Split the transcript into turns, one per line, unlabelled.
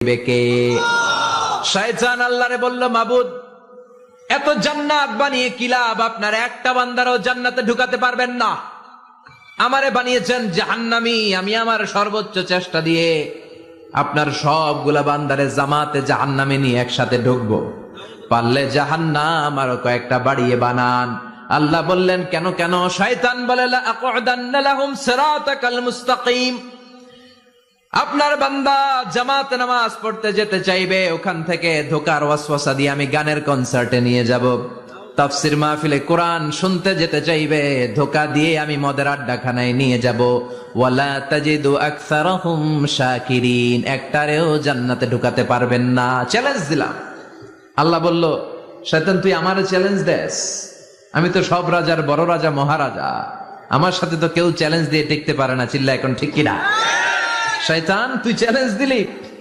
কে? শয়তান আল্লাহরে বলল, মাবুদ এত জান্নাত বানিয়ে কি লাভ? আপনার একটা বান্দারও জান্নাতে ঢুকাতে পারবেন না। আমারে বানিয়েছেন জাহান্নামী, আমি আমার সর্বোচ্চ চেষ্টা দিয়ে আপনার সবগুলা বান্দারে জামাতে জাহান্নামে নিয়ে একসাথে ঢুকবো। পারলে জাহান্নাম আরো কয়েকটা বাড়িয়ে বানান। আল্লাহ বললেন, কেন কেন? শয়তান বলে, লা আকুদান্না লাহুম সিরাতাকাল মুস্তাকিম। আপনার বান্দা জামাতে নামাজ পড়তে যেতে চাইবে, ওখান থেকে ধোকার ওয়াসওয়াসা দিয়ে আমি গানের কনসার্টে নিয়ে যাব। তাফসির মাহফিলে কোরআন শুনতে যেতে চাইবে, ধোকা দিয়ে আমি মদের আড্ডাখানায় নিয়ে যাব। ওয়ালা তাজিদু আকসারাহুম শাকিরিন, একটারেও জান্নাতে ঢুকাতে পারবেন না। চ্যালেঞ্জ দিলাম। আল্লাহ বলল, শয়তান তুই আমারে চ্যালেঞ্জ দেস? আমি তো সব রাজার বড় রাজা, মহারাজা। আমার সাথে তো কেউ চ্যালেঞ্জ দিয়ে টিকতে পারে না। চিল্লা এখন ঠিক কিনা? শয়তান তুই চ্যালেঞ্জ দিলি।